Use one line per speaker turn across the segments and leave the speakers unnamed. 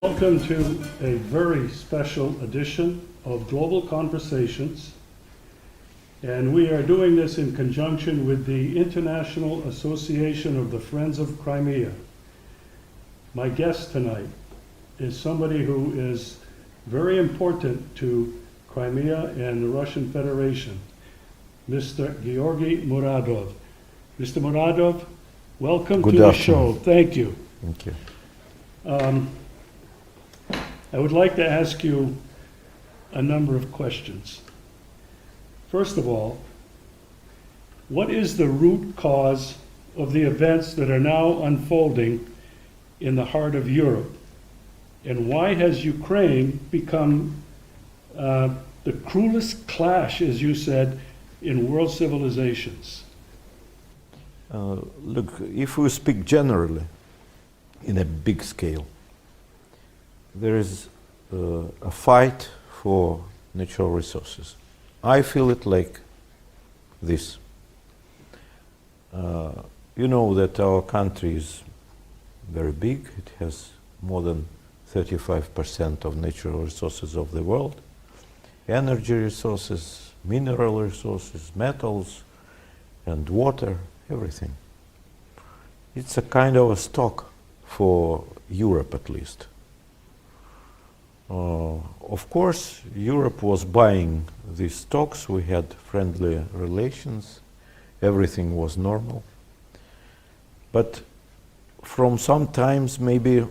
Welcome to a very special edition of Global Conversations, and we are doing this in conjunction with the International Association of the Friends of Crimea. My guest tonight is somebody who is very important to Crimea and the Russian Federation, Mr. Georgiy Muradov. Mr. Muradov, welcome to the show. Thank you.
Thank you.
I would like to ask you a number of questions. First of all, what is the root cause of the events that are now unfolding in the heart of Europe? And why has Ukraine become the cruelest clash, as you said, in world civilizations?
Look, if we speak generally, in a big scale, there is a fight for natural resources. I feel it like this. You know that our country is very big. It has more than 35% of natural resources of the world. Energy resources, mineral resources, metals, and water, everything. It's a kind of a stock for Europe, at least. Of course, Europe was buying these stocks. We had friendly relations. Everything was normal. But from sometimes maybe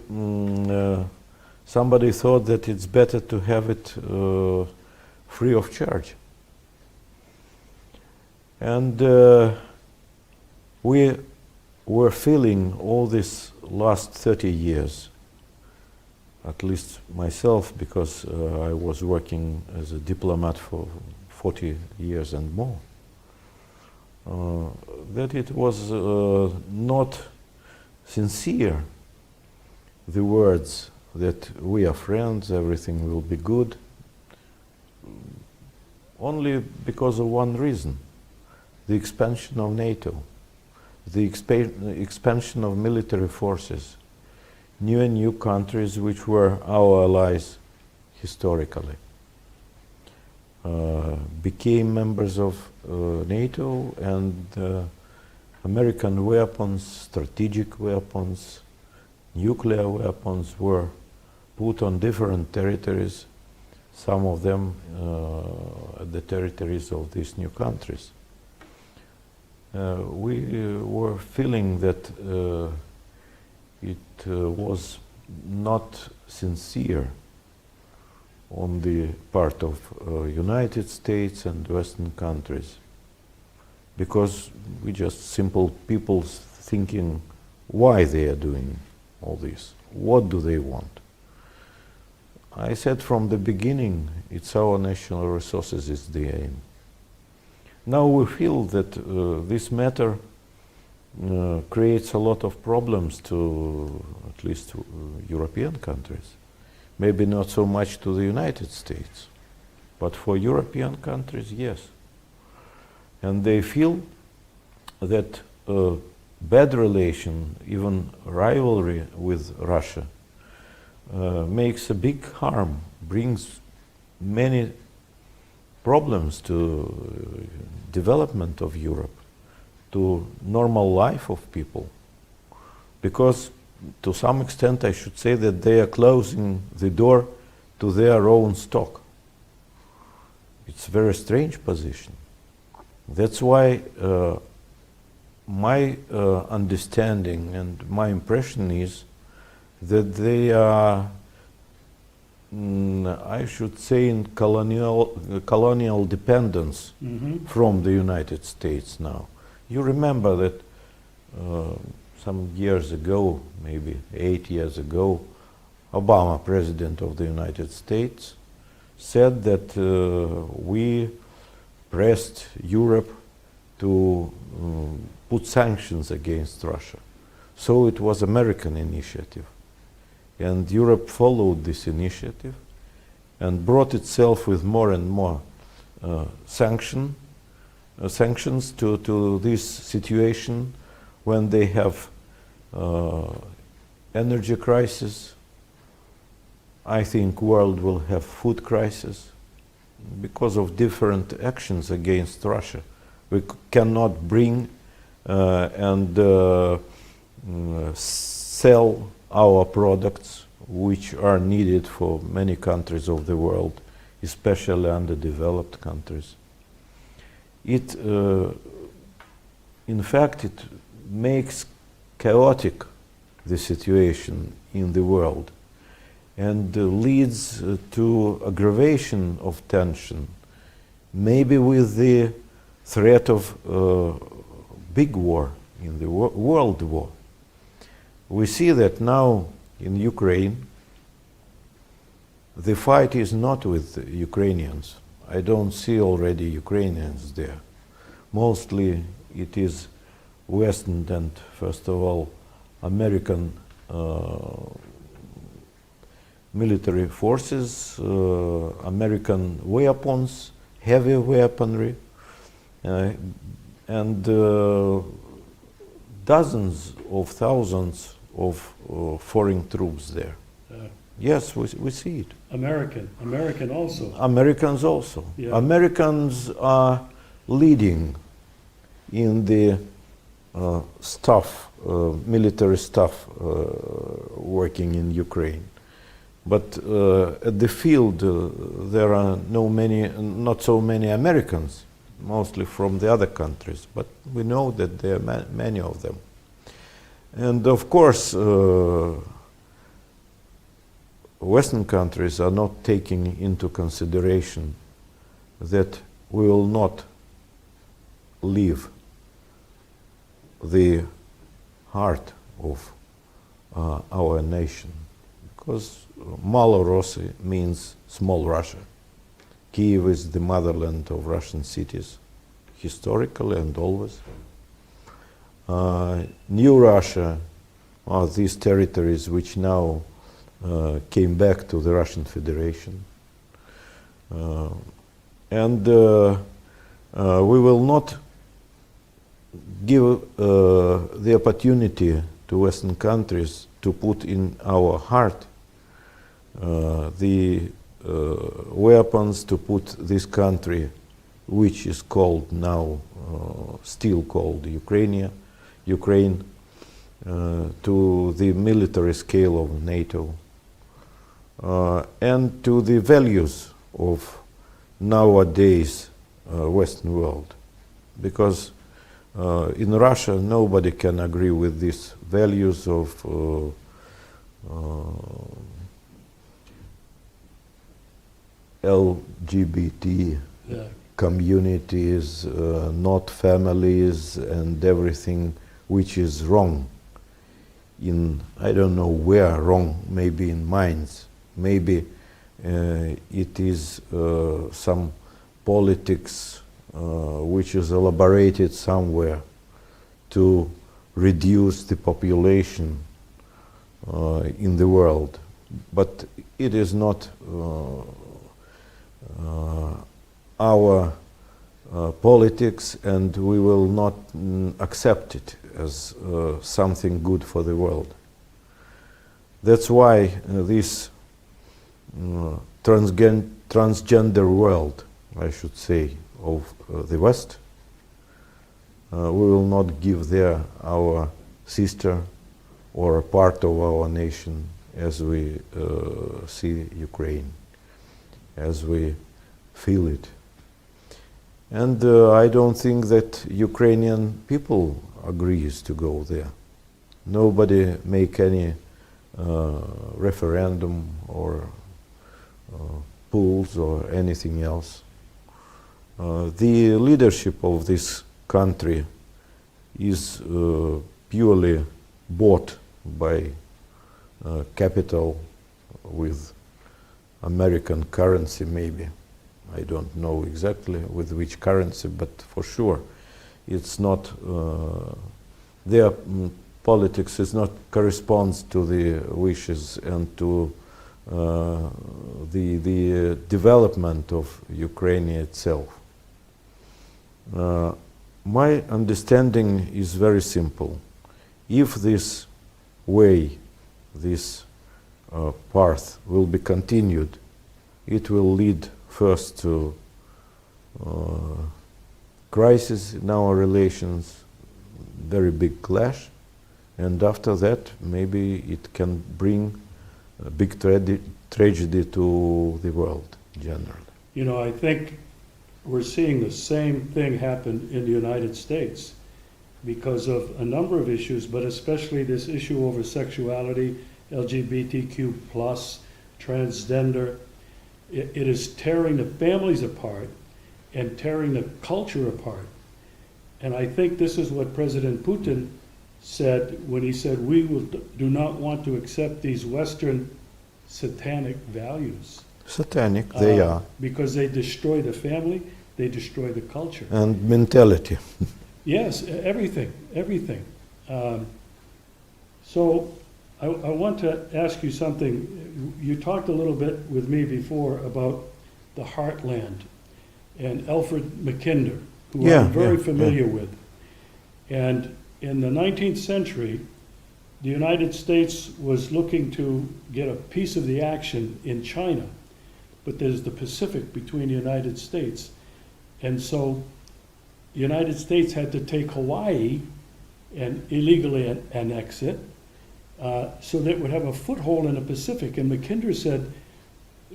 somebody thought that it's better to have it free of charge. And we were feeling all this last 30 years, at least myself, because I was working as a diplomat for 40 years and more, that it was not sincere, the words that we are friends, everything will be good, only because of one reason: the expansion of NATO, the expansion of military forces, new and new countries which were our allies historically, became members of NATO, and American weapons, strategic weapons, nuclear weapons were put on different territories, some of them the territories of these new countries. We were feeling that it was not sincere on the part of United States and Western countries, because we just simple people thinking why they are doing all this, what do they want. I said from the beginning, it's our national resources is the aim. Now we feel that this matter creates a lot of problems to at least European countries. Maybe not so much to the United States, but for European countries, yes. And they feel that bad relation, even rivalry with Russia, makes a big harm, brings many problems to development of Europe, to normal life of people, because to some extent I should say that they are closing the door to their own stock. It's a very strange position. That's why my understanding and my impression is that they are, I should say, in colonial dependence from the United States now. You remember that some years ago, maybe 8 years ago, Obama, President of the United States, said that we pressed Europe to put sanctions against Russia. So it was American initiative. And Europe followed this initiative and brought itself with more and more sanctions to this situation when they have energy crisis, I think world will have food crisis because of different actions against Russia. We cannot bring and sell our products which are needed for many countries of the world, especially underdeveloped countries. It, in fact, it makes chaotic the situation in the world and leads to aggravation of tension, maybe with the threat of big war, in the world war. We see that now in Ukraine, the fight is not with Ukrainians. I don't see already Ukrainians there. Mostly it is Western and, first of all, American military forces, American weapons, heavy weaponry, and dozens of thousands of foreign troops there. Yes, we see it.
American also.
Americans also.
Yeah.
Americans are leading in the military staff working in Ukraine. But at the field, there are not so many Americans, mostly from the other countries. But we know that there are many of them. And of course, Western countries are not taking into consideration that we will not leave the heart of our nation, because Malorossi means small Russia. Kiev is the motherland of Russian cities, historically and always. New Russia are these territories which now came back to the Russian Federation. And we will not give the opportunity to Western countries to put in our heart the weapons to put this country, which is called now, still called Ukraine, to the military scale of NATO, and to the values of nowadays Western world. Because in Russia nobody can agree with these values of LGBT communities, not families, and everything which is wrong. I don't know where wrong, maybe in minds, maybe it is some politics which is elaborated somewhere to reduce the population in the world. But it is not our politics, and we will not accept it as something good for the world. That's why this transgender world, I should say, of the West, we will not give there our sister or a part of our nation as we see Ukraine, as we feel it. And I don't think that Ukrainian people agrees to go there. Nobody make any referendum or polls or anything else. The leadership of this country is purely bought by capital with American currency, maybe. I don't know exactly with which currency, but for sure it's not, their politics is not corresponds to the wishes and to the development of Ukraine itself. My understanding is very simple. If this way, this path will be continued, it will lead first to crisis in our relations, very big clash, and after that maybe it can bring a big tragedy to the world generally.
You know, I think we're seeing the same thing happen in the United States because of a number of issues, but especially this issue over sexuality, LGBTQ+, transgender. It is tearing the families apart and tearing the culture apart. And I think this is what President Putin said when he said, we do not want to accept these Western satanic values.
Satanic, they are.
Because they destroy the family, they destroy the culture.
And mentality.
Yes, everything. So I want to ask you something. You talked a little bit with me before about the heartland and Alfred Mackinder, who I'm very familiar with. And in the 19th century, the United States was looking to get a piece of the action in China, but there's the Pacific between the United States. And so the United States had to take Hawaii and illegally annex it so that it would have a foothold in the Pacific. And Mackinder said,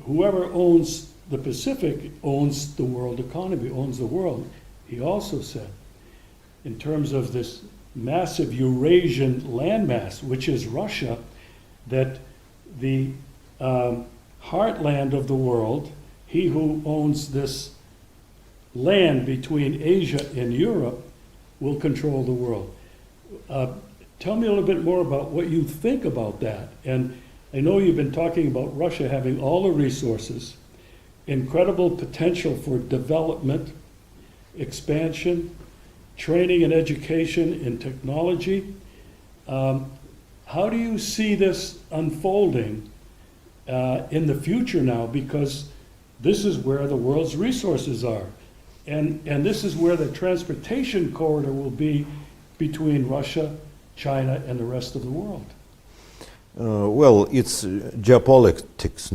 whoever owns the Pacific owns the world economy, owns the world. He also said, in terms of this massive Eurasian landmass, which is Russia, that the heartland of the world, he who owns this land between Asia and Europe, will control the world. Tell me a little bit more about what you think about that. And I know you've been talking about Russia having all the resources, incredible potential for development, expansion, training and education in technology. How do you see this unfolding in the future now? Because this is where the world's resources are. And this is where the transportation corridor will be between Russia, China, and the rest of the world.
Well, it's geopolitics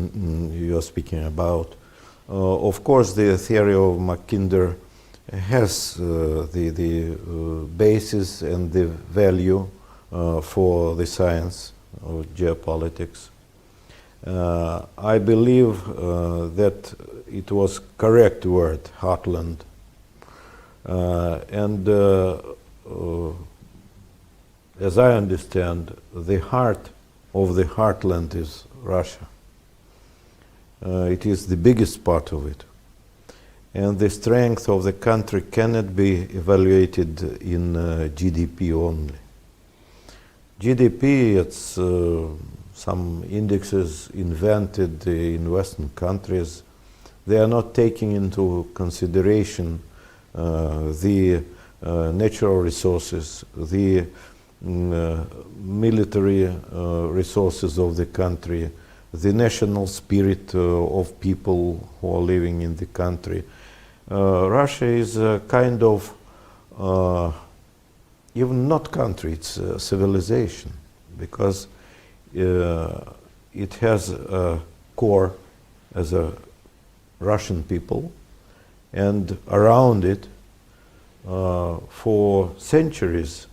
you're speaking about. Of course, the theory of Mackinder has the basis and the value for the science of geopolitics. I believe that it was correct word, heartland. And as I understand, the heart of the heartland is Russia. It is the biggest part of it. And the strength of the country cannot be evaluated in GDP only. GDP, it's some indexes invented in Western countries. They are not taking into consideration the natural resources, the military resources of the country, the national spirit of people who are living in the country. Russia is a kind of, even not country, it's a civilization, because it has a core as a Russian people, and around it, for centuries,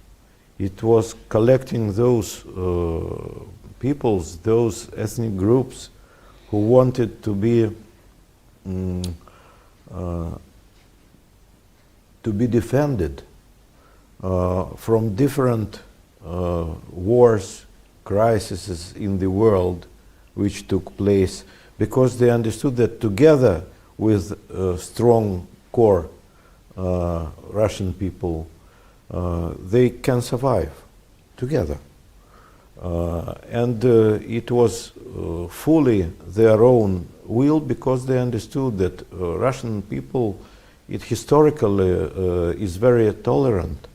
it was collecting those peoples, those ethnic groups who wanted to be defended from different wars, crises in the world which took place, because they understood that together with strong core Russian people, they can survive together. And it was fully their own will, because they understood that Russian people, it historically is very tolerant.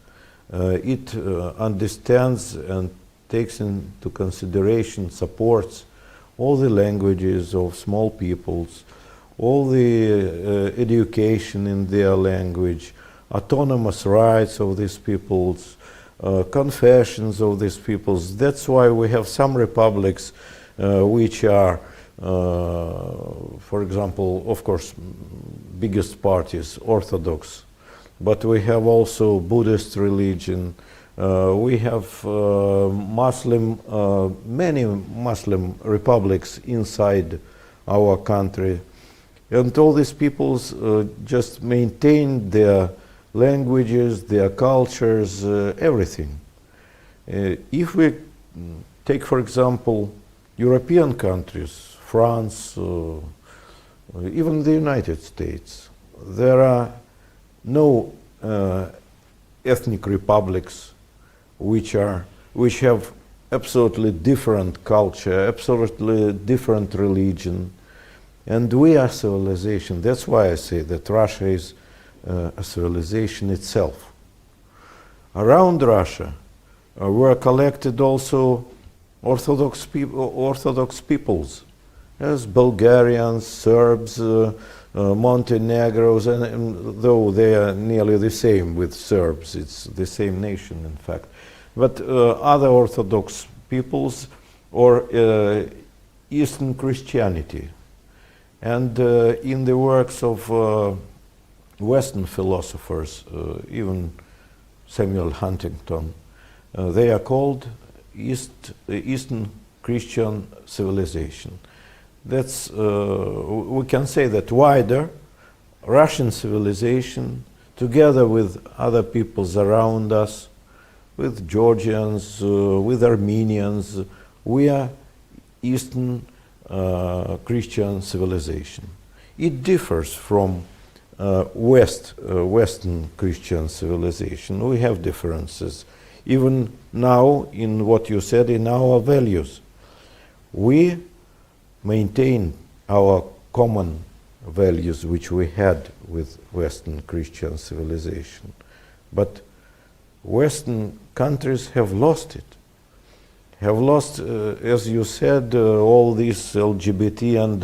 It understands and takes into consideration, supports all the languages of small peoples, all the education in their language, autonomous rights of these peoples, confessions of these peoples. That's why we have some republics which are, for example, of course, biggest part is Orthodox, but we have also Buddhist religion. We have Muslim, many Muslim republics inside our country. And all these peoples just maintain their languages, their cultures, everything. If we take, for example, European countries, France, even the United States, there are no ethnic republics which have absolutely different culture, absolutely different religion, and we are civilization. That's why I say that Russia is a civilization itself. Around Russia were collected also Orthodox peoples, as Bulgarians, Serbs, Montenegros, and though they are nearly the same with Serbs, it's the same nation in fact. But other Orthodox peoples or Eastern Christianity. And in the works of Western philosophers, even Samuel Huntington, they are called Eastern Christian civilization. That's, we can say that wider Russian civilization, together with other peoples around us, with Georgians, with Armenians, we are Eastern Christian civilization. It differs from Western Christian civilization. We have differences. Even now, in what you said, in our values, we maintain our common values which we had with Western Christian civilization. But Western countries have lost it. Have lost, as you said, all these LGBT and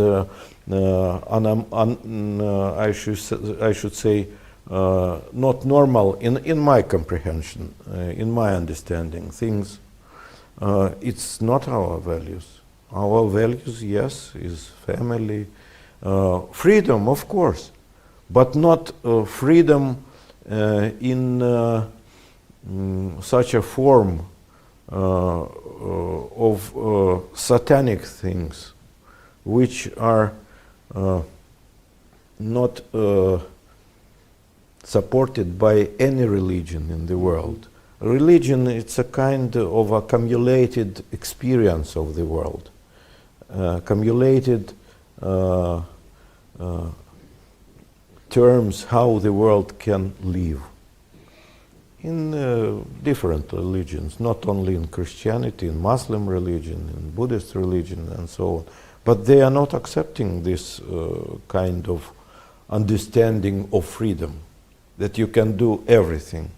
I should say not normal in my comprehension, in my understanding things. It's not our values. Our values, yes, is family, freedom, of course, but not freedom in such a form of satanic things, which are not supported by any religion in the world. Religion, it's a kind of accumulated experience of the world, accumulated terms how the world can live. In different religions, not only in Christianity, in Muslim religion, in Buddhist religion, and so on. But they are not accepting this kind of understanding of freedom, that you can do everything.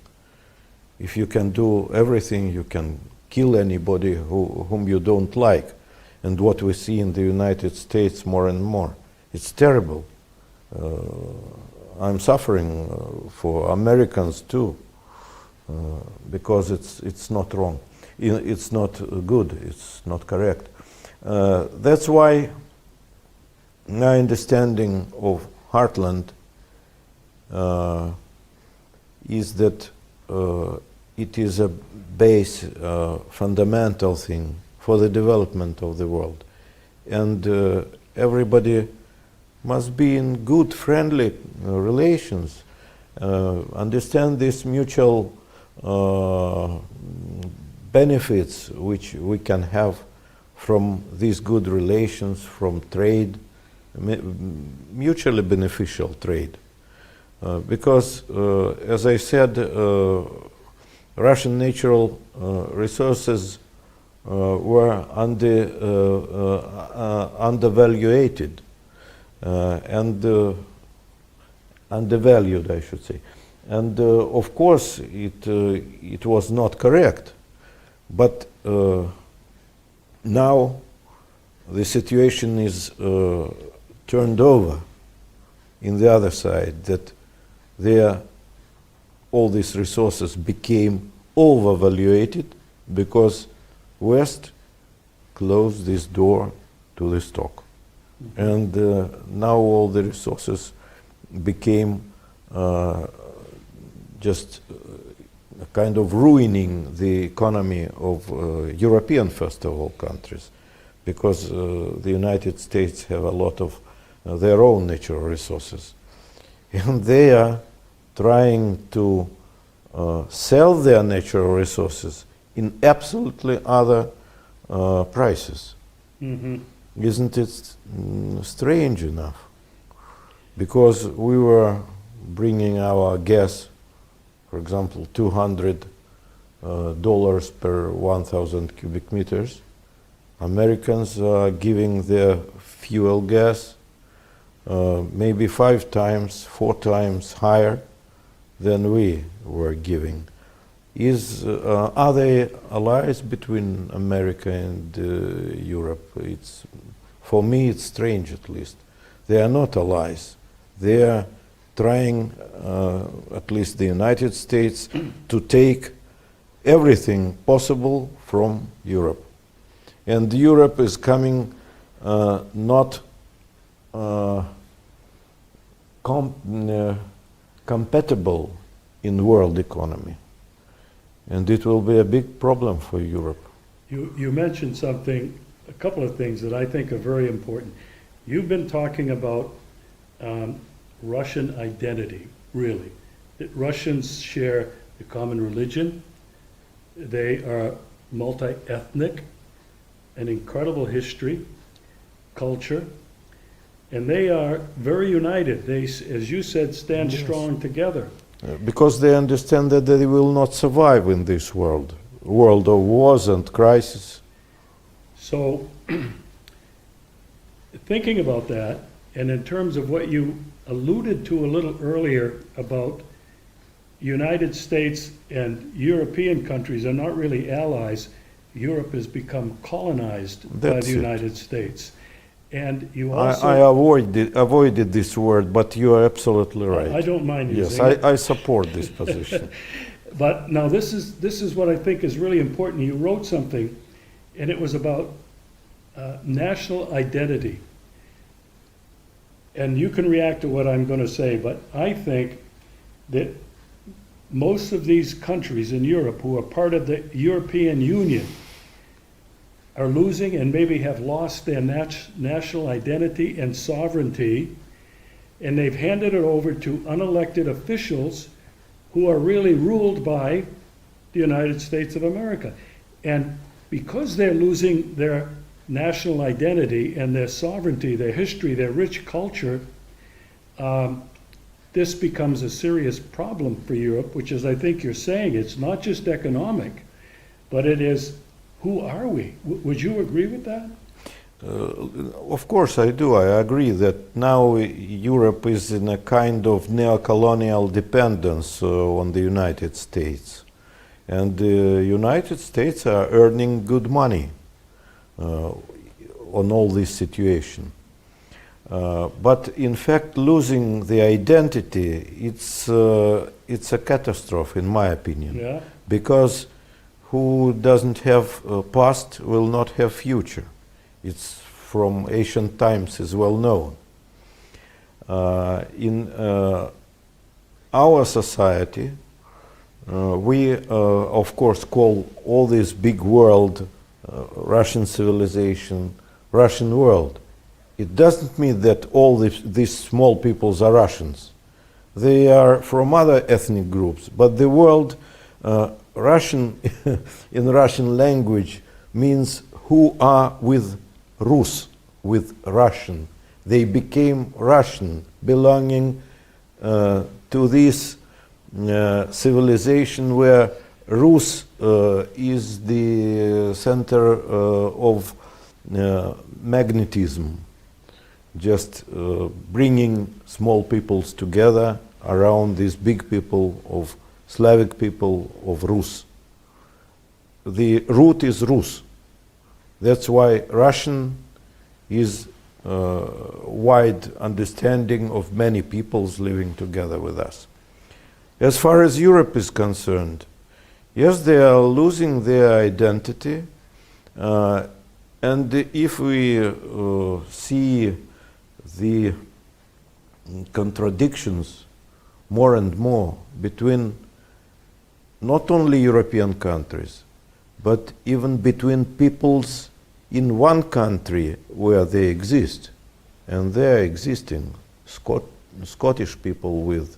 If you can do everything, you can kill anybody whom you don't like. And what we see in the United States more and more, it's terrible. I'm suffering for Americans too. Because it's not wrong, it's not good, it's not correct. That's why my understanding of Heartland is that it is a base, fundamental thing for the development of the world. And everybody must be in good, friendly relations, understand this mutual benefits which we can have from these good relations, from trade, mutually beneficial trade. Because, as I said, Russian natural resources were undervalued and undervalued, I should say. And of course, it was not correct. But now the situation is turned over in the other side, that all these resources became overvaluated because West closed this door to the stock. And now all the resources became just kind of ruining the economy of European, first of all, countries, because the United States have a lot of their own natural resources. And they are trying to sell their natural resources in absolutely other prices. Isn't it strange enough? Because we were bringing our gas, for example, $200 per 1,000 cubic meters. Americans are giving their fuel gas maybe 5 times, 4 times higher than we were giving. Are they allies between America and Europe? For me, it's strange, at least. They are not allies. They are trying, at least the United States, to take everything possible from Europe. And Europe is coming not compatible in world economy. And it will be a big problem for Europe.
You mentioned something, a couple of things that I think are very important. You've been talking about Russian identity, really. That Russians share a common religion. They are multi-ethnic, an incredible history, culture, and they are very united. They, as you said, stand strong together.
Because they understand that they will not survive in this world of wars and crises.
So, thinking about that, and in terms of what you alluded to a little earlier about United States and European countries are not really allies. Europe has become colonized by the United States. And you also...
I avoided this word, but you are absolutely right.
I don't mind using
it.
Yes,
I support this position.
But now this is what I think is really important. You wrote something, and it was about national identity. And you can react to what I'm going to say, but I think that most of these countries in Europe who are part of the European Union are losing and maybe have lost their national identity and sovereignty, and they've handed it over to unelected officials who are really ruled by the United States of America. And because they're losing their national identity and their sovereignty, their history, their rich culture, this becomes a serious problem for Europe, which is, I think you're saying, it's not just economic, but it is, who are we? Would you agree with that?
Of course I do. I agree that now Europe is in a kind of neo-colonial dependence on the United States. And the United States are earning good money on all this situation. But in fact, losing the identity, it's a catastrophe, in my opinion.
Yeah.
Because who doesn't have a past will not have future. It's from ancient times, is well known. In our society, we of course call all this big world Russian civilization, Russian world. It doesn't mean that all these small peoples are Russians. They are from other ethnic groups, but the world, Russian in Russian language means who are with Rus, with Russian. They became Russian, belonging to this civilization where Rus is the center of magnetism, just bringing small peoples together around these big people of Slavic people of Rus. The root is Rus. That's why Russian is wide understanding of many peoples living together with us. As far as Europe is concerned, yes, they are losing their identity. And if we see the contradictions more and more between not only European countries, but even between peoples in one country where they exist, and they are existing, Scottish people with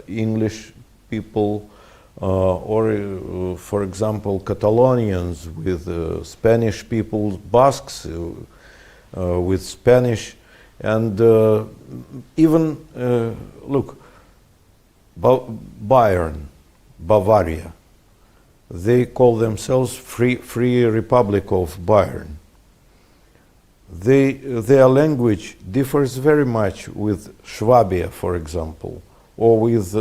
English people, or for example, Catalonians with Spanish people, Basques with Spanish, and even, look, Bayern, Bavaria, they call themselves Free Republic of Bayern. Their language differs very much with Swabia, for example, or with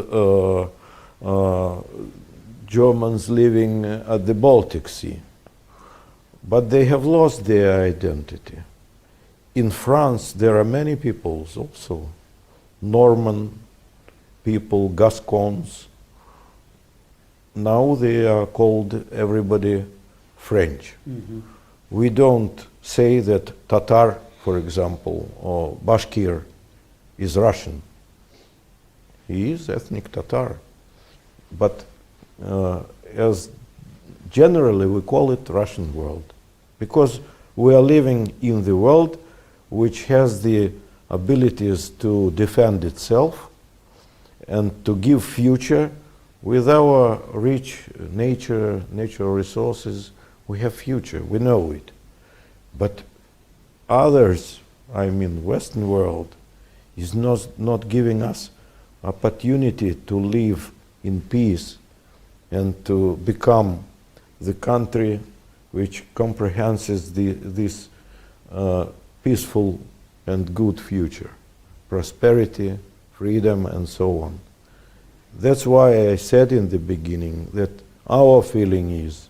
Germans living at the Baltic Sea. But they have lost their identity. In France, there are many peoples also, Norman people, Gascons. Now they are called everybody French. Mm-hmm. We don't say that Tatar, for example, or Bashkir is Russian. He is ethnic Tatar. But as generally we call it Russian world, because we are living in the world which has the abilities to defend itself and to give future. With our rich natural resources, we have future, we know it. But others, I mean Western world, is not giving us opportunity to live in peace and to become the country which comprehends this peaceful and good future, prosperity, freedom, and so on. That's why I said in the beginning that our feeling is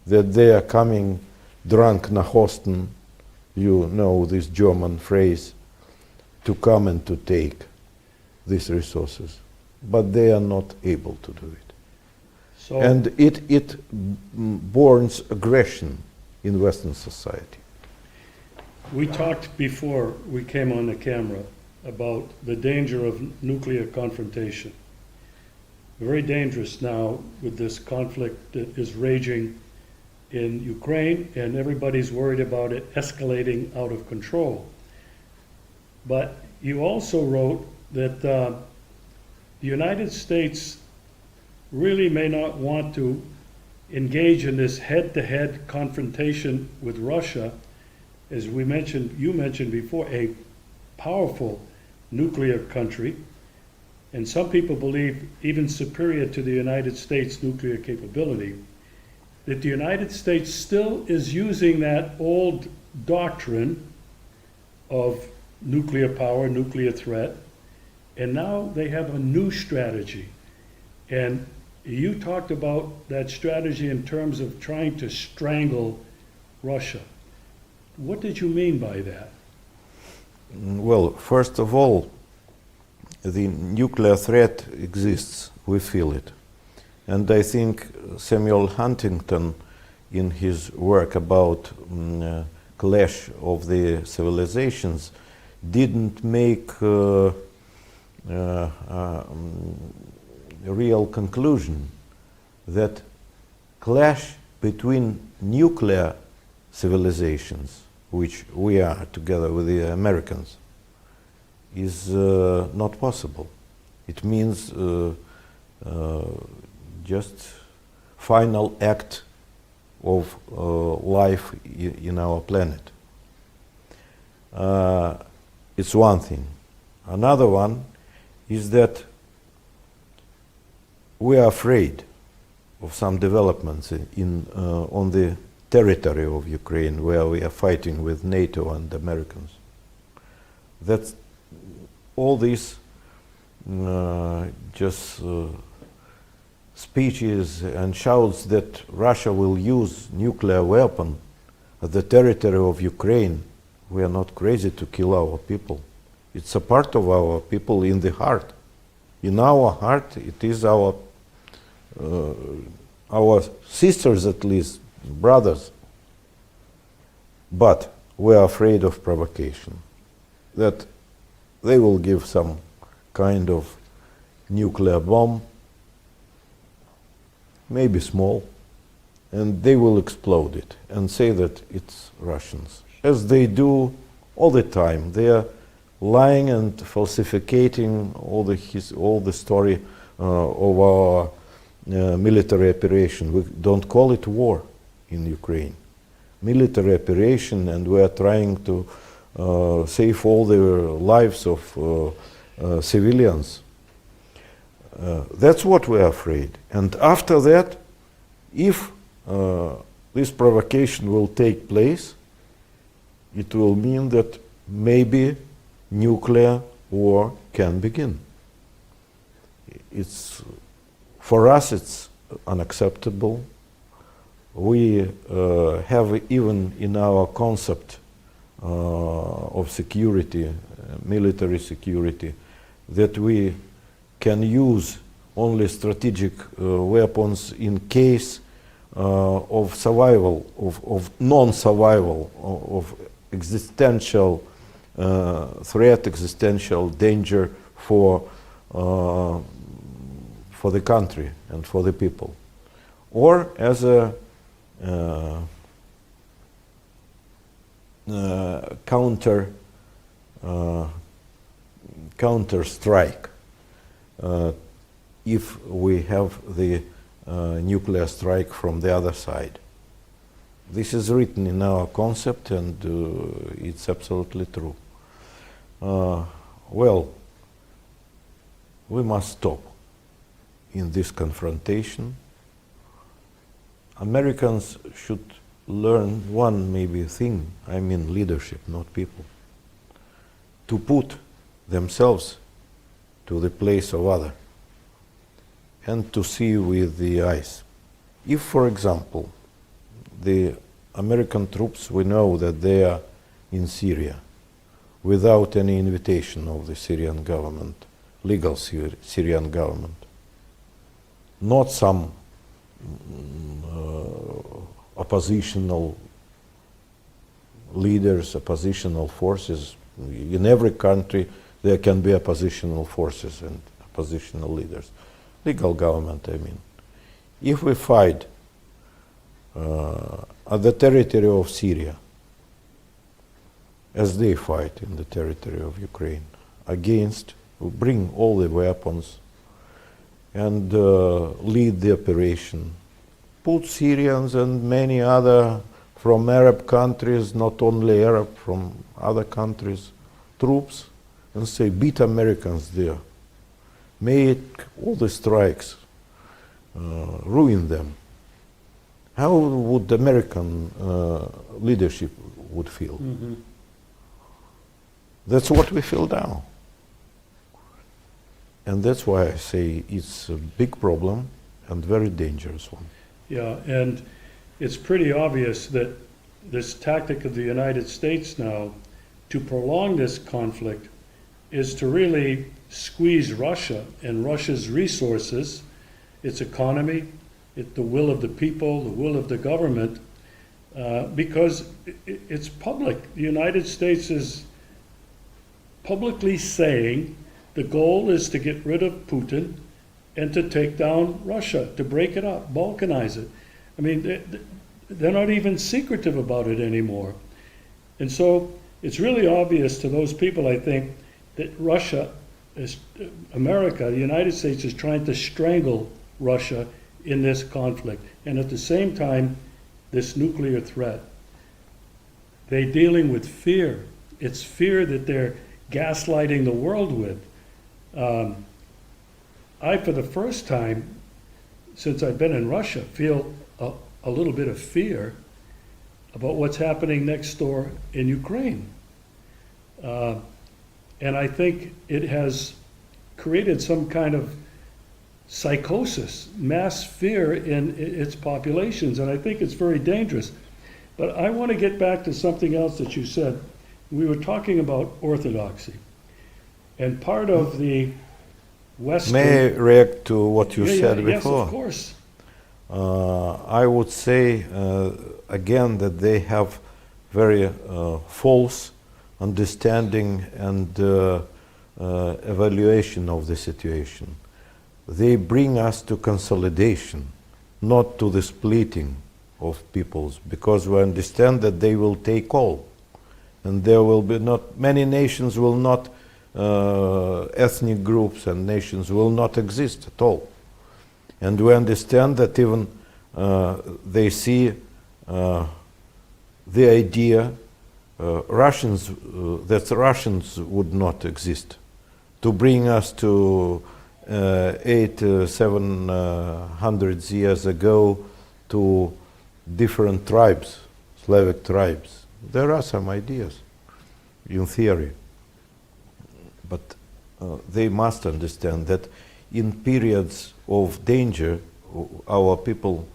that they are coming drunk nach Osten, you know this German phrase, to come and to take these resources. But they are not able to do it.
So,
and it borns aggression in Western society.
we talked before we came on the camera about the danger of nuclear confrontation. Very dangerous now with this conflict that is raging in Ukraine, and everybody's worried about it escalating out of control. But you also wrote that the United States really may not want to engage in this head-to-head confrontation with Russia, as you mentioned before, a powerful nuclear country, and some people believe even superior to the United States nuclear capability, that the United States still is using that old doctrine of nuclear power, nuclear threat, and now they have a new strategy. And you talked about that strategy in terms of trying to strangle Russia. What did you mean by that?
Well, first of all, the nuclear threat exists, we feel it. And I think Samuel Huntington, in his work about clash of the civilizations, didn't make a real conclusion that clash between nuclear civilizations, which we are together with the Americans, is not possible. It means just final act of life in our planet. It's one thing. Another one is that we are afraid of some developments on the territory of Ukraine, where we are fighting with NATO and Americans. That's all these speeches and shouts that Russia will use nuclear weapon at the territory of Ukraine. We are not crazy to kill our people. It's a part of our people in the heart. In our heart, it is our sisters, at least, brothers. But we are afraid of provocation, that they will give some kind of nuclear bomb, maybe small, and they will explode it and say that it's Russians, as they do all the time. They are lying and falsificating all the story of our military operation. We don't call it war in Ukraine. Military operation, and we are trying to save all the lives of civilians. That's what we are afraid. And after that, if this provocation will take place, it will mean that maybe nuclear war can begin. For us, it's unacceptable. We have even in our concept of security, military security, that we can use only strategic weapons in case of survival, of non-survival, of existential threat, existential danger for the country and for the people, or as a counter strike if we have the nuclear strike from the other side. This is written in our concept, and it's absolutely true. Well, we must stop in this confrontation. Americans should learn one maybe thing, I mean leadership, not people, to put themselves to the place of other and to see with the eyes. If, for example, the American troops, we know that they are in Syria without any invitation of the Syrian government, legal Syrian government, not some oppositional leaders, oppositional forces. In every country there can be oppositional forces and oppositional leaders. Legal government, I mean. If we fight at the territory of Syria, as they fight in the territory of Ukraine, against, we bring all the weapons and lead the operation, put Syrians and many other from Arab countries, not only Arab, from other countries, troops, and say, beat Americans there. Make all the strikes, ruin them. How would American leadership would feel?
Mm-hmm.
That's what we feel now. And that's why I say it's a big problem and very dangerous one.
Yeah, and it's pretty obvious that this tactic of the United States now to prolong this conflict is to really squeeze Russia and Russia's resources, its economy, the will of the people, the will of the government, because it's public. The United States is publicly saying the goal is to get rid of Putin and to take down Russia, to break it up, balkanize it. I mean, they're not even secretive about it anymore. And so it's really obvious to those people, I think, that Russia, America, the United States is trying to strangle Russia in this conflict. And at the same time, this nuclear threat. They're dealing with fear. It's fear that they're gaslighting the world with. I, for the first time since I've been in Russia, feel a little bit of fear about what's happening next door in Ukraine. And I think it has created some kind of psychosis, mass fear in its populations, and I think it's very dangerous. But I want to get back to something else that you said. We were talking about orthodoxy. And part of the Western...
May I react to what you said before?
Yes, of course.
I would say, again, that they have very false understanding and evaluation of the situation. They bring us to consolidation, not to the splitting of peoples, because we understand that they will take all, and there will be not many nations will not ethnic groups and nations will not exist at all. And we understand that even they see the idea Russians that Russians would not exist, to bring us to 700 years ago to different tribes, Slavic tribes. There are some ideas in theory, but they must understand that in periods of danger, our people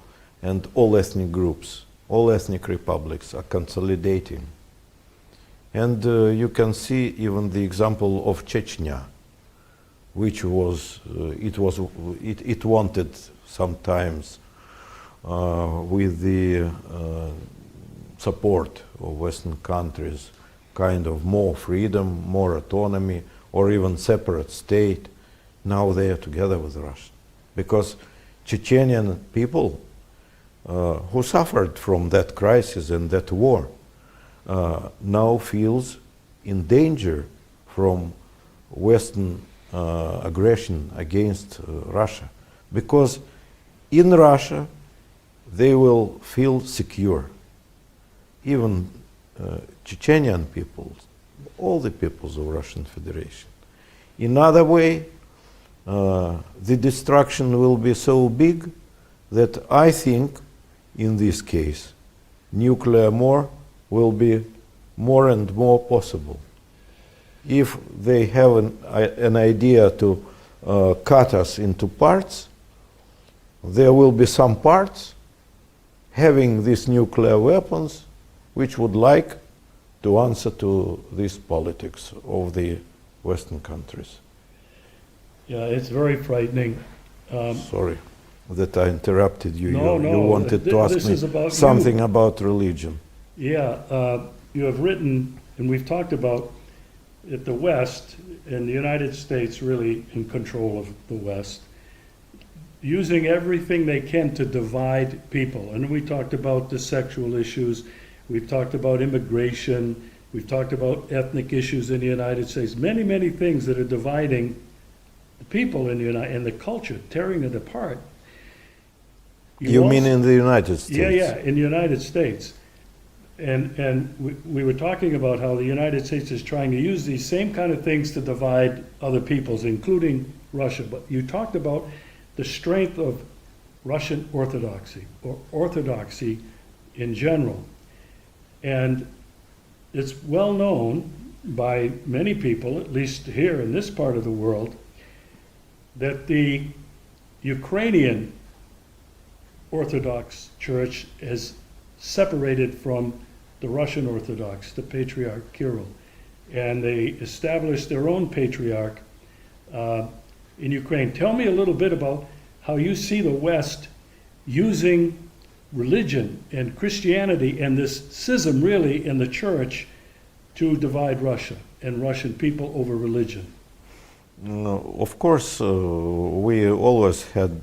and all ethnic groups, all ethnic republics are consolidating. And you can see even the example of Chechnya, which was, it wanted sometimes with the support of Western countries, kind of more freedom, more autonomy, or even separate state. Now they are together with Russia. Because Chechenian people who suffered from that crisis and that war now feels in danger from Western aggression against Russia. Because in Russia they will feel secure. Even Chechenian peoples, all the peoples of Russian Federation. In other way, the destruction will be so big that I think in this case nuclear war will be more and more possible. If they have an idea to cut us into parts, there will be some parts having these nuclear weapons which would like to answer to this politics of the Western countries.
Yeah, it's very frightening.
Sorry that I interrupted you.
No,
You wanted to ask me something about religion.
Yeah, you have written, and we've talked about that the West and the United States really in control of the West, using everything they can to divide people. And we talked about the sexual issues, we've talked about immigration, we've talked about ethnic issues in the United States, many, many things that are dividing the people in the and the culture, tearing it apart.
You mean in the United States?
Yeah, in the United States. And we were talking about how the United States is trying to use these same kind of things to divide other peoples, including Russia. But you talked about the strength of Russian Orthodoxy, or Orthodoxy in general. And it's well known by many people, at least here in this part of the world, that the Ukrainian Orthodox Church is separated from the Russian Orthodox, the Patriarch Kirill. And they established their own patriarch in Ukraine. Tell me a little bit about how you see the West using religion and Christianity and this schism really in the church to divide Russia and Russian people over religion.
Of course, we always had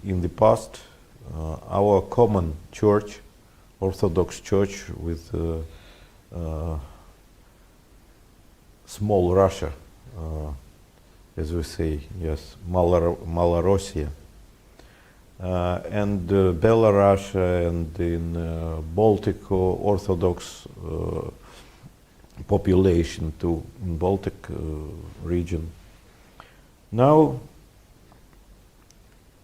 in the past our common church, Orthodox Church with small Russia, as we say, yes, Malorussia, and Belarus and in Baltic Orthodox population too, in Baltic region. Now,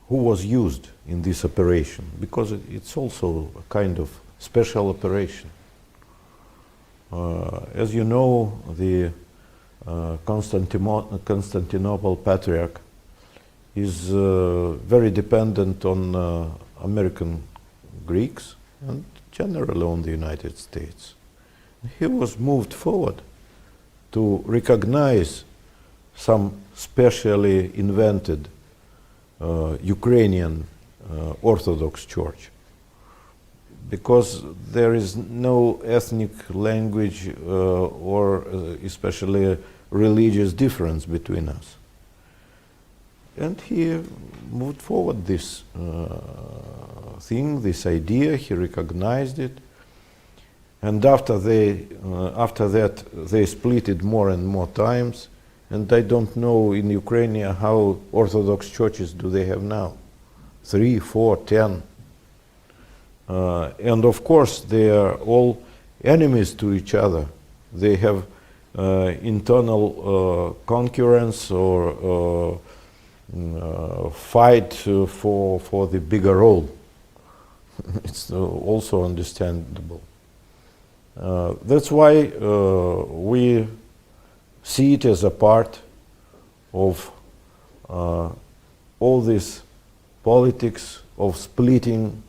who was used in this operation? Because it's also a kind of special operation. As you know, the Constantinople Patriarch is very dependent on American Greeks and generally on the United States. He was moved forward to recognize some specially invented Ukrainian Orthodox Church. because there is no ethnic, language, or especially religious difference between us. And he moved forward this thing, this idea. He recognized it, and after that they split it more and more times. And I don't know in Ukraine how Orthodox churches do they have now, 3, 4, 10. And of course they are all enemies to each other. They have internal concurrence or fight for the bigger role. It's also understandable. That's why we see it as a part of all this politics of splitting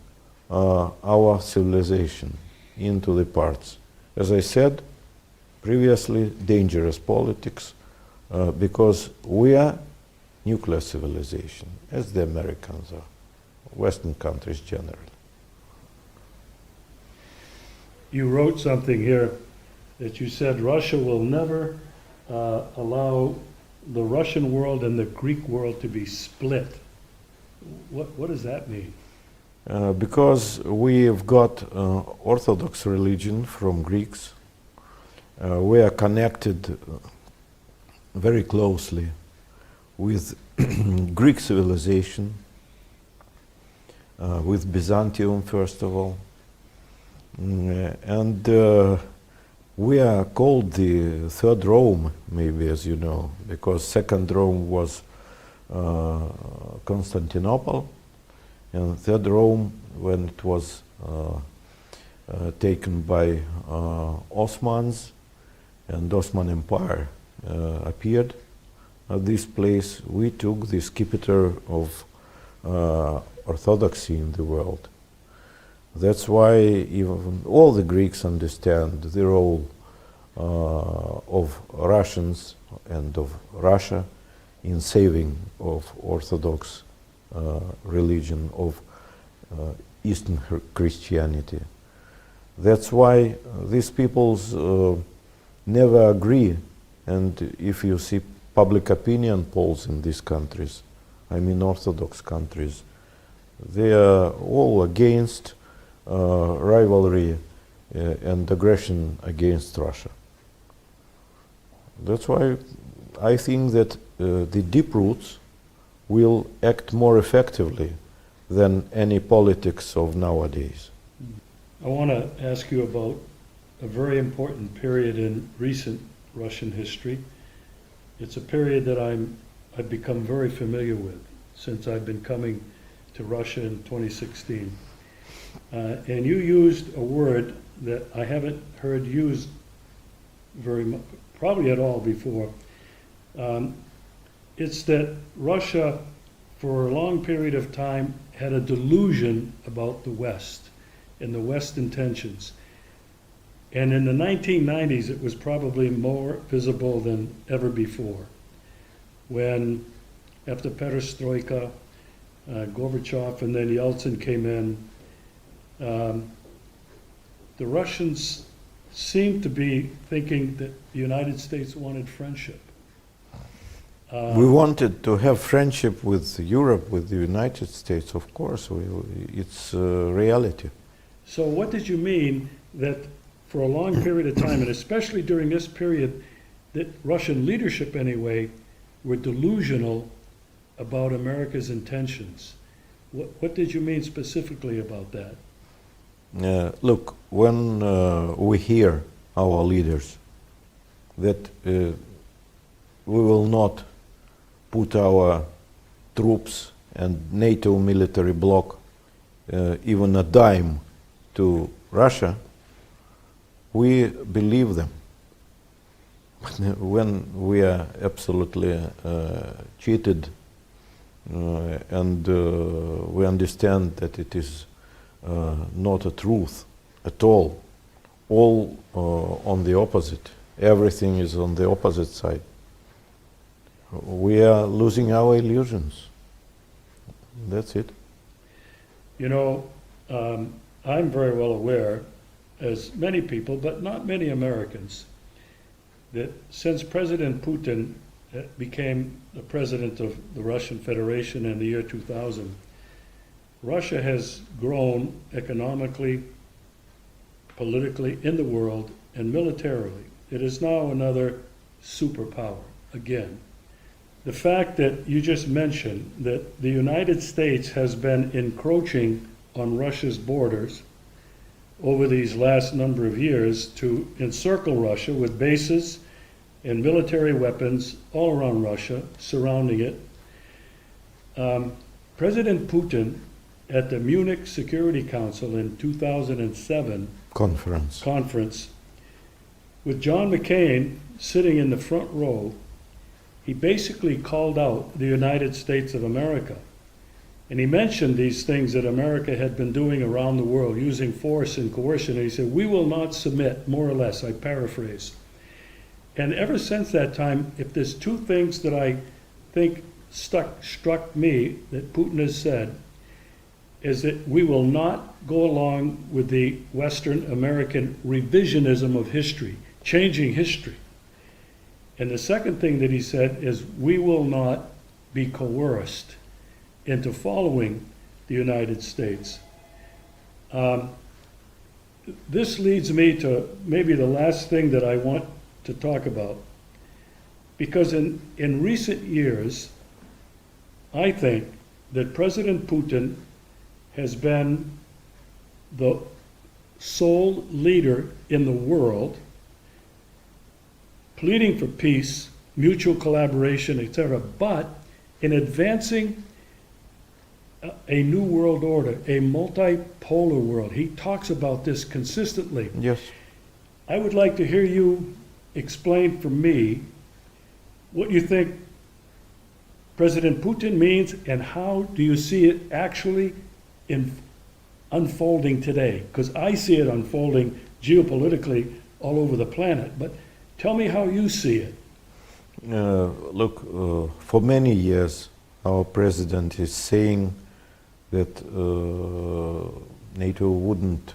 our civilization into the parts. As I said previously, dangerous politics, because we are nuclear civilization, as the Americans are, Western countries generally.
You wrote something here that you said Russia will never allow the Russian world and the Greek world to be split. What does that mean?
Because we have got Orthodox religion from Greeks. We are connected very closely with Greek civilization, with Byzantium first of all. And we are called the Third Rome, maybe, as you know, because Second Rome was Constantinople, and Third Rome, when it was taken by Ottomans and Ottoman Empire appeared at this place, we took the scepter of orthodoxy in the world. That's why even all the Greeks understand the role of Russians and of Russia in saving of Orthodox religion, of Eastern Christianity. That's why these peoples never agree, and if you see public opinion polls in these countries, I mean Orthodox countries, they are all against rivalry and aggression against Russia. That's why I think that the deep roots will act more effectively than any politics of nowadays.
I want to ask you about a very important period in recent Russian history. It's a period that I've become very familiar with since I've been coming to Russia in 2016. And you used a word that I haven't heard used very much, probably at all before. It's that Russia, for a long period of time, had a delusion about the West and the West intentions. And in the 1990s, it was probably more visible than ever before, when after Perestroika, Gorbachev and then Yeltsin came in, the Russians seemed to be thinking that the United States wanted friendship.
We wanted to have friendship with Europe, with the United States, of course. It's reality.
So what did you mean that for a long period of time, and especially during this period, that Russian leadership anyway were delusional about America's intentions? What did you mean specifically about that?
Look, when we hear our leaders that we will not put our troops and NATO military bloc even a dime to Russia, we believe them. When we are absolutely cheated and we understand that it is not a truth at all on the opposite, everything is on the opposite side, we are losing our illusions. That's it.
You know, I'm very well aware, as many people, but not many Americans, that since President Putin became the president of the Russian Federation in the year 2000, Russia has grown economically, politically in the world, and militarily. It is now another superpower, again. The fact that you just mentioned that the United States has been encroaching on Russia's borders over these last number of years to encircle Russia with bases and military weapons all around Russia, surrounding it. President Putin, at the Munich Security Council in 2007 conference, with John McCain sitting in the front row, he basically called out the United States of America. And he mentioned these things that America had been doing around the world, using force and coercion. And he said, "We will not submit," more or less, I paraphrase. And ever since that time, if there's two things that I think struck me that Putin has said, is that we will not go along with the Western American revisionism of history, changing history. And the second thing that he said is we will not be coerced into following the United States. This leads me to maybe the last thing that I want to talk about. Because in recent years, I think that President Putin has been the sole leader in the world pleading for peace, mutual collaboration, etc., but in advancing a new world order, a multipolar world. He talks about this consistently.
Yes.
I would like to hear you explain for me what you think President Putin means and how do you see it actually unfolding today? Because I see it unfolding geopolitically all over the planet, but tell me how you see it.
Look, for many years, our president is saying that NATO wouldn't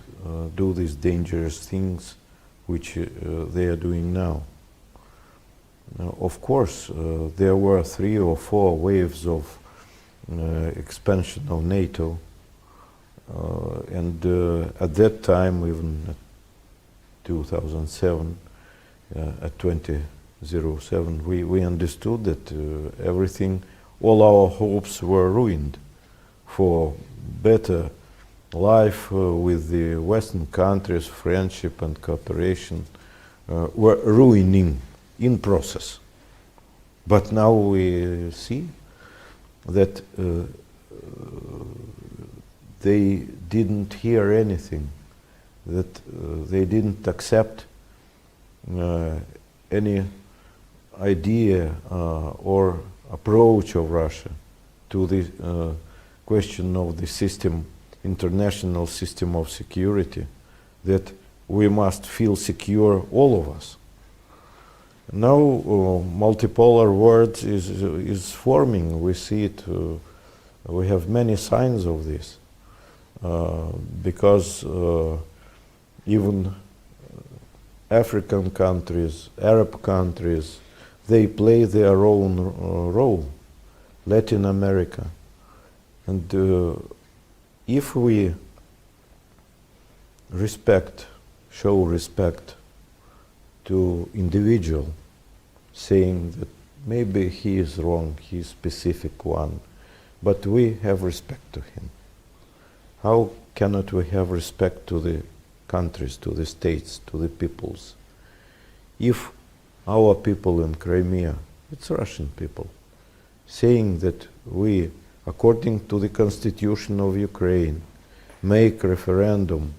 do these dangerous things which they are doing now. Of course, there were 3 or 4 waves of expansion of NATO, and at that time, even at 2007, at 2007, we understood that everything, all our hopes were ruined for better life with the Western countries, friendship and cooperation were ruining in process. But now we see that they didn't hear anything, that they didn't accept any idea or approach of Russia to the question of the system, international system of security, that we must feel secure, all of us. Now multipolar world is forming. We see it. We have many signs of this because even African countries, Arab countries, they play their own role. Latin America, and if we show respect to individual, saying that maybe he is wrong, he is specific one, but we have respect to him. How cannot we have respect to the countries, to the states, to the peoples? If our people in Crimea, it's Russian people, saying that we, according to the constitution of Ukraine, make referendum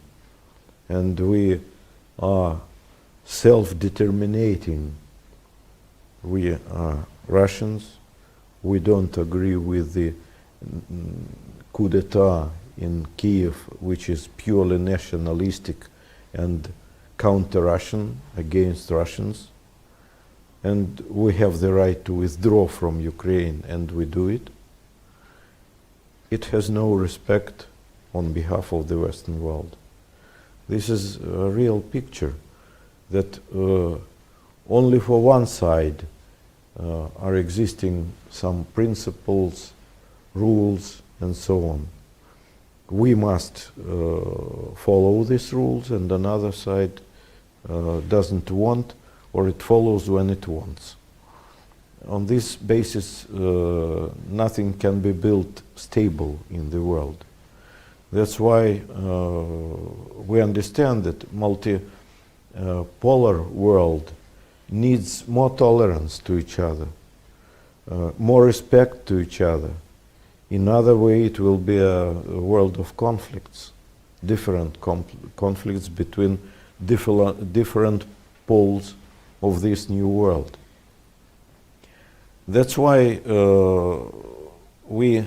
and we are self-determinating, we are Russians, we don't agree with the coup d'etat in Kiev, which is purely nationalistic and counter-Russian, against Russians, and we have the right to withdraw from Ukraine, and we do it. It has no respect on behalf of the Western world. this is a real picture that only for one side are existing some principles, rules, and so on. We must follow these rules, and another side doesn't want, or it follows when it wants. On this basis, nothing can be built stable in the world. That's why we understand that multi-polar world needs more tolerance to each other, more respect to each other. In other way, it will be a world of conflicts, different conflicts between different poles of this new world. That's why we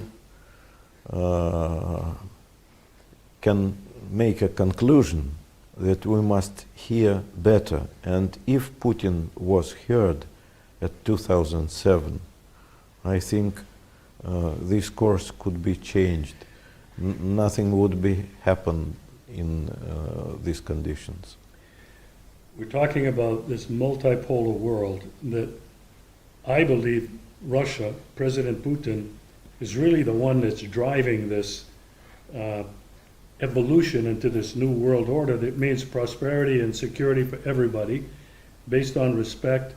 can make a conclusion that we must hear better. And if Putin was heard at 2007, I think this course could be changed. Nothing would be happen in these conditions.
We're talking about this multipolar world that I believe Russia, President Putin, is really the one that's driving this evolution into this new world order that means prosperity and security for everybody, based on respect,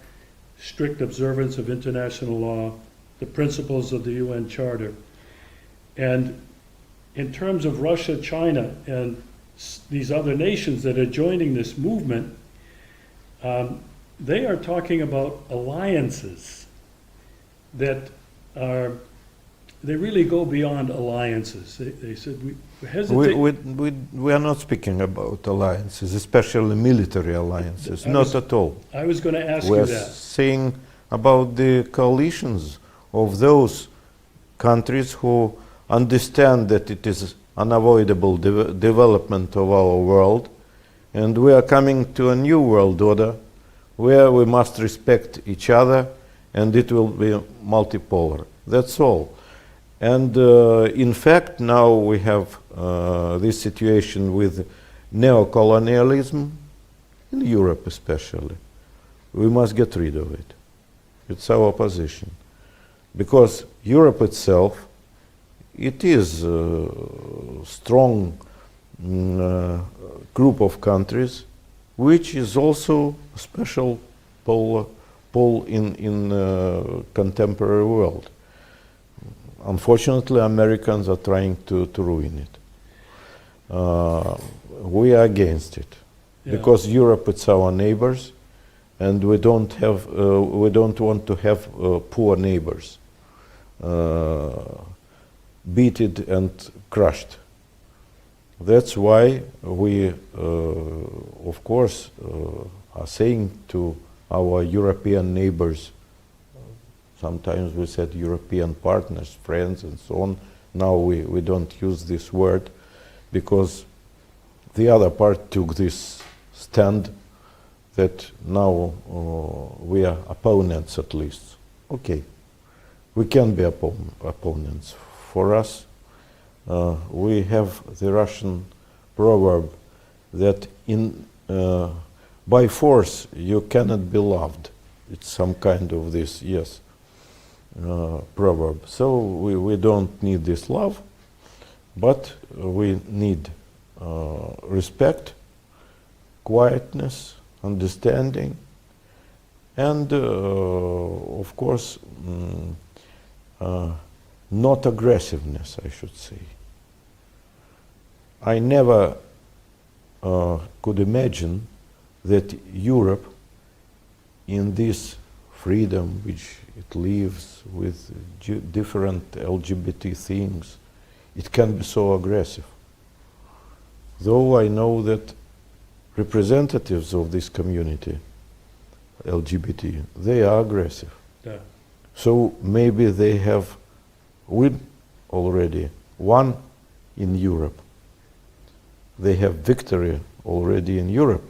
strict observance of international law, the principles of the UN Charter. And in terms of Russia, China, and these other nations that are joining this movement, they are talking about alliances that are, they really go beyond alliances. They said, we hesitate.
We are not speaking about alliances, especially military alliances, not at all.
I was going to ask
We're
you that.
saying about the coalitions of those countries who understand that it is unavoidable development of our world, and we are coming to a new world order where we must respect each other, and it will be multipolar. That's all. And in fact, now we have this situation with neocolonialism, in Europe especially. We must get rid of it. It's our position. Because Europe itself, it is a strong group of countries, which is also a special pole in contemporary world. Unfortunately, Americans are trying to ruin it. We are against it, because Europe is our neighbors, and we don't want to have poor neighbors, beaten and crushed. That's why we, of course, are saying to our European neighbors, sometimes we said European partners, friends, and so on. Now we don't use this word, because the other part took this stand that now we are opponents at least. Okay, we can be opponents. For us, we have the Russian proverb that by force you cannot be loved. It's some kind of this, yes, proverb. So we don't need this love, but we need respect, quietness, understanding, and of course not aggressiveness, I should say. I never could imagine that Europe, in this freedom which it lives with different LGBT things, it can be so aggressive. Though I know that representatives of this community, LGBT, they are aggressive.
Yeah.
So maybe they have win already, won in Europe. They have victory already in Europe,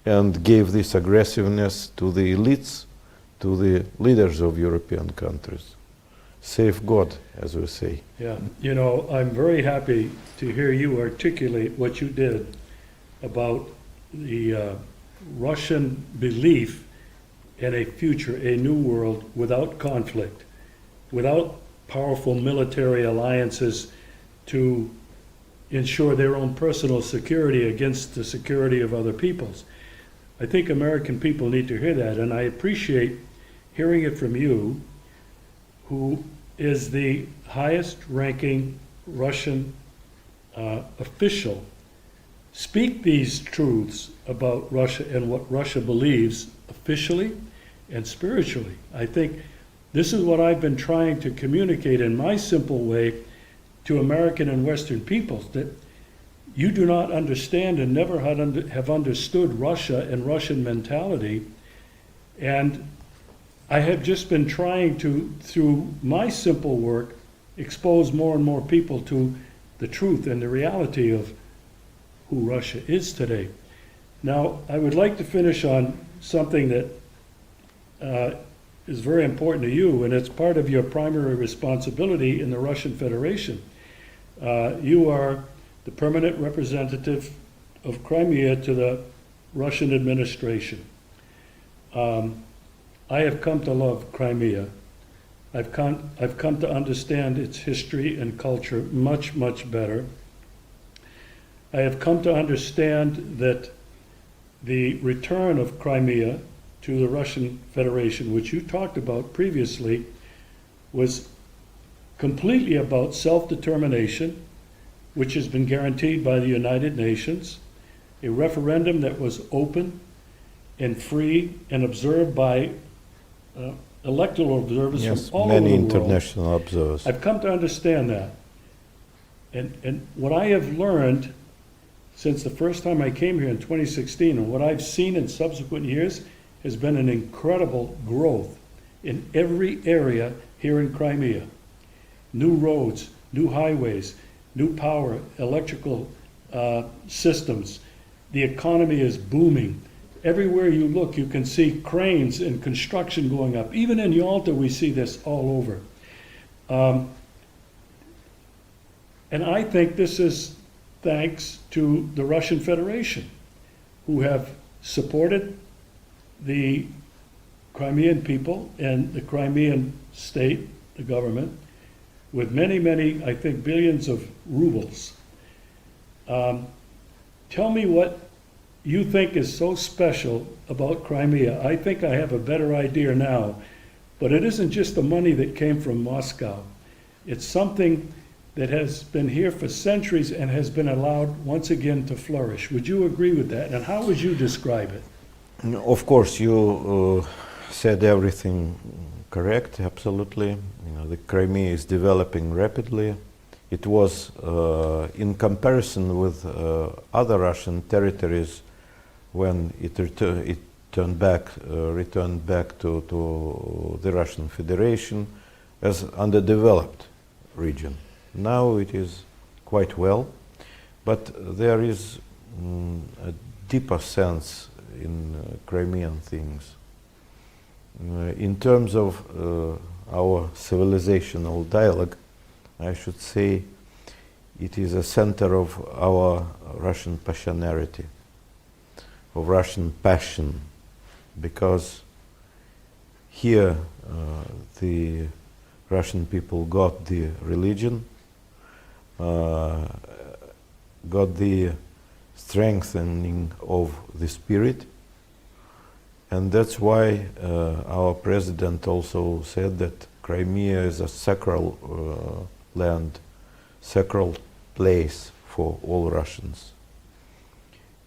and gave this aggressiveness to the elites, to the leaders of European countries. Save God, as we say.
Yeah, you know, I'm very happy to hear you articulate what you did about the Russian belief in a future, a new world without conflict, without powerful military alliances to ensure their own personal security against the security of other peoples. I think American people need to hear that, and I appreciate hearing it from you, who is the highest ranking Russian official. Speak these truths about Russia and what Russia believes officially and spiritually. I think this is what I've been trying to communicate in my simple way to American and Western peoples, that you do not understand and never have understood Russia and Russian mentality. And I have just been trying to, through my simple work, expose more and more people to the truth and the reality of who Russia is today. Now, I would like to finish on something that is very important to you, and it's part of your primary responsibility in the Russian Federation. You are the permanent representative of Crimea to the Russian administration. I have come to love Crimea. I've come to understand its history and culture much, much better. I have come to understand that the return of Crimea to the Russian Federation, which you talked about previously, was completely about self-determination, which has been guaranteed by the United Nations, a referendum that was open and free and observed by electoral observers
Yes,
from all over the
many
world.
international observers.
I've come to understand that. And what I have learned since the first time I came here in 2016, and what I've seen in subsequent years, has been an incredible growth in every area here in Crimea. New roads, new highways, new power, electrical systems. The economy is booming. Everywhere you look, you can see cranes and construction going up. Even in Yalta, we see this all over. And I think this is thanks to the Russian Federation, who have supported the Crimean people and the Crimean state, the government, with many, many, I think, billions of rubles. Tell me what you think is so special about Crimea. I think I have a better idea now, but it isn't just the money that came from Moscow. It's something that has been here for centuries and has been allowed once again to flourish. Would you agree with that? And how would you describe it?
Of course, you said everything correct, absolutely. You know, the Crimea is developing rapidly. It was, in comparison with other Russian territories, when it returned back to the Russian Federation as underdeveloped region. Now it is quite well, but there is a deeper sense in Crimean things. In terms of our civilizational dialogue, I should say it is a center of our Russian passionality, of Russian passion, because here the Russian people got the religion, got the strengthening of the spirit, and that's why our president also said that Crimea is a sacral land, sacral place for all Russians.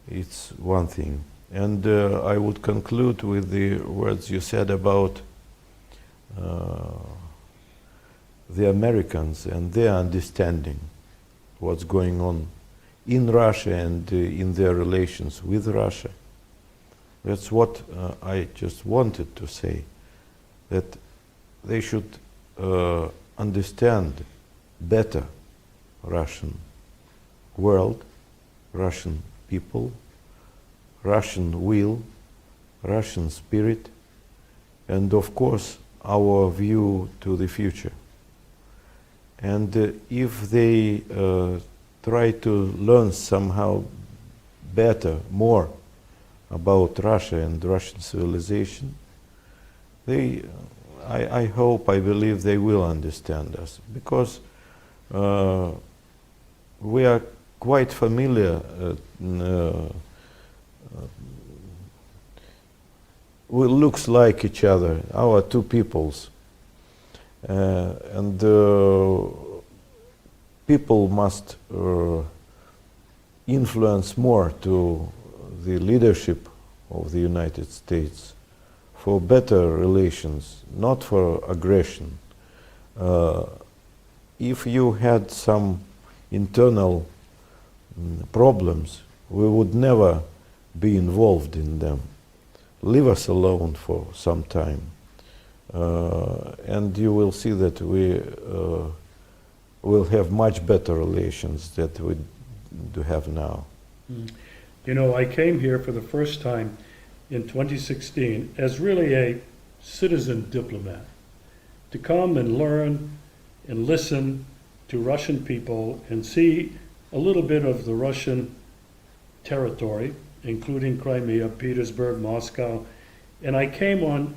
It's one thing. And I would conclude with the words you said about the Americans and their understanding what's going on in Russia and in their relations with Russia. That's what I just wanted to say, that they should understand better Russian world, Russian people, Russian will, Russian spirit, and of course our view to the future. And if they try to learn somehow better, more about Russia and Russian civilization, I hope, I believe they will understand us, because we are quite familiar. We looks like each other, our two peoples, and people must influence more to the leadership of the United States for better relations, not for aggression. If you had some internal problems, we would never be involved in them. Leave us alone for some time, and you will see that we will have much better relations than we do have now.
You know, I came here for the first time in 2016 as really a citizen diplomat, to come and learn and listen to Russian people and see a little bit of the Russian territory, including Crimea, Petersburg, Moscow. And I came on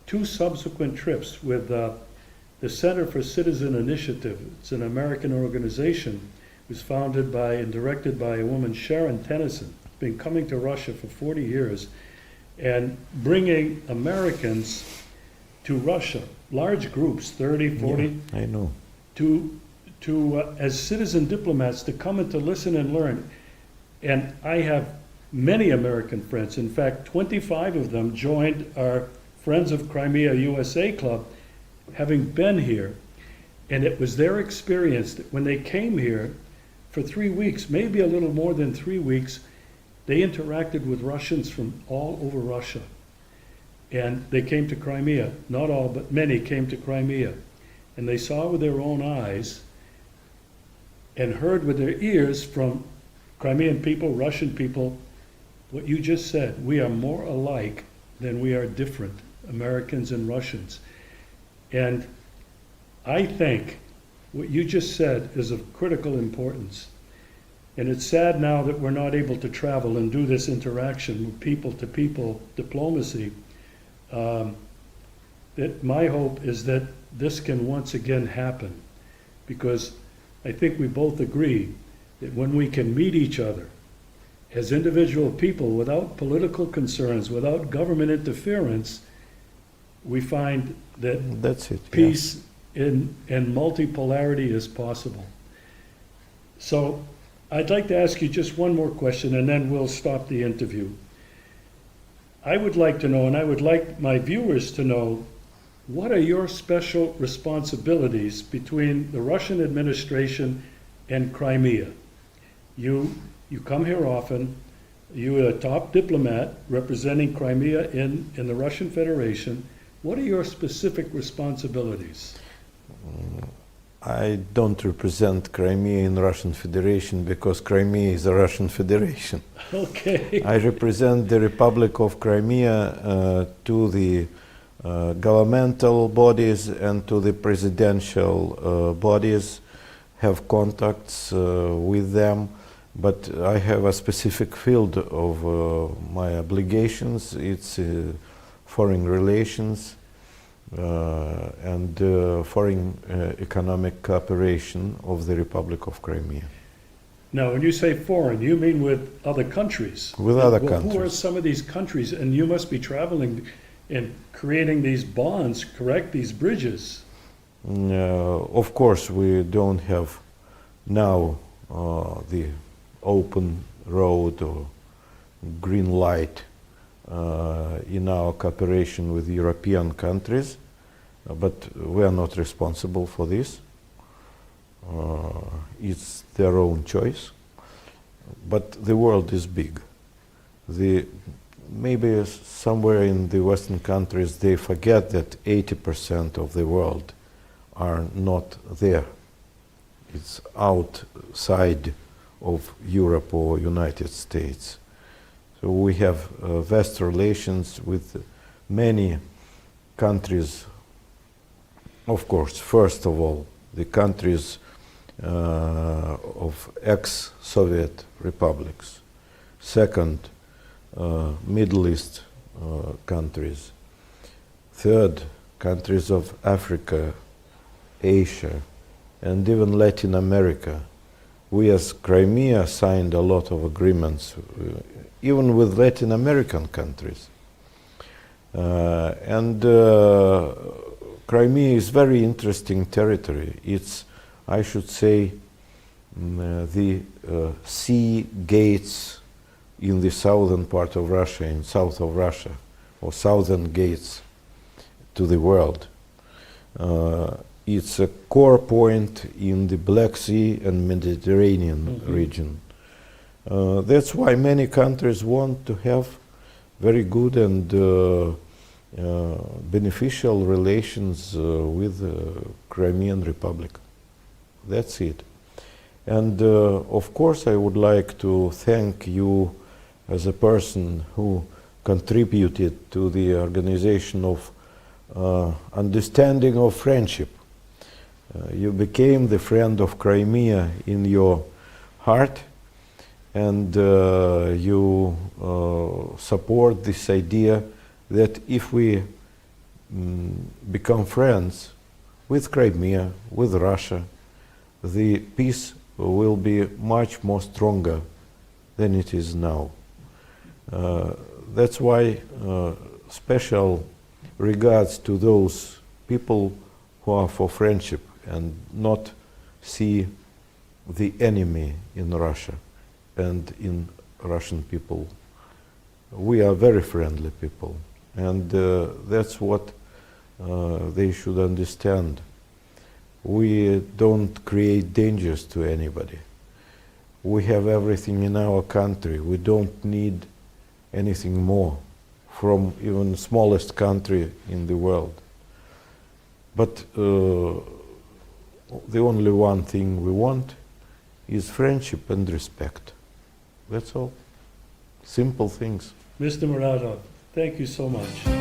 2 subsequent trips with the Center for Citizen Initiative. It's an American organization. It was founded by and directed by a woman, Sharon Tennyson. Been coming to Russia for 40 years and bringing Americans to Russia, large groups, 30, 40.
Yeah, I know.
As citizen diplomats, to come and to listen and learn. And I have many American friends. In fact, 25 of them joined our Friends of Crimea USA Club, having been here. And it was their experience that when they came here for 3 weeks, maybe a little more than 3 weeks, they interacted with Russians from all over Russia. And they came to Crimea. Not all, but many came to Crimea. And they saw with their own eyes and heard with their ears from Crimean people, Russian people, what you just said. We are more alike than we are different, Americans and Russians. And I think what you just said is of critical importance. And it's sad now that we're not able to travel and do this interaction with people-to-people diplomacy. That my hope is that this can once again happen, because I think we both agree that when we can meet each other as individual people without political concerns, without government interference, we find that
That's it.
peace and multipolarity is possible. So I'd like to ask you just one more question, and then we'll stop the interview. I would like to know, and I would like my viewers to know, what are your special responsibilities between the Russian administration and Crimea? You come here often. You're a top diplomat representing Crimea in the Russian Federation. What are your specific responsibilities?
I don't represent Crimea in Russian Federation because Crimea is a Russian Federation.
Okay.
I represent the Republic of Crimea to the governmental bodies and to the presidential bodies, have contacts with them, but I have a specific field of my obligations. It's foreign relations and foreign economic cooperation of the Republic of Crimea.
Now, when you say foreign, you mean with other countries?
With other
Who are
countries.
some of these countries? And you must be traveling and creating these bonds, correct? These bridges.
Of course, we don't have now the open road or green light in our cooperation with European countries, but we are not responsible for this. It's their own choice. But the world is big. Maybe somewhere in the Western countries they forget that 80% of the world are not there. It's outside of Europe or United States. So we have vast relations with many countries. Of course, first of all, the countries of ex-Soviet republics. Second, Middle East countries. Third, countries of Africa, Asia, and even Latin America. We as Crimea signed a lot of agreements, even with Latin American countries. Crimea is very interesting territory. It's, I should say, the sea gates in the southern part of Russia, in south of Russia, or southern gates to the world. It's a core point in the Black Sea and Mediterranean region. That's why many countries want to have very good and beneficial relations with the Crimean Republic. That's it. And of course I would like to thank you as a person who contributed to the organization of understanding of friendship. You became the friend of Crimea in your heart, and you support this idea that if we become friends with Crimea, with Russia, the peace will be much more stronger than it is now. That's why special regards to those people who are for friendship and not see the enemy in Russia and in Russian people. We are very friendly people, and that's what they should understand. We don't create dangers to anybody. We have everything in our country. We don't need anything more from even smallest country in the world. But the only one thing we want is friendship and respect. That's all. Simple things.
Mr. Muradov, thank you so much.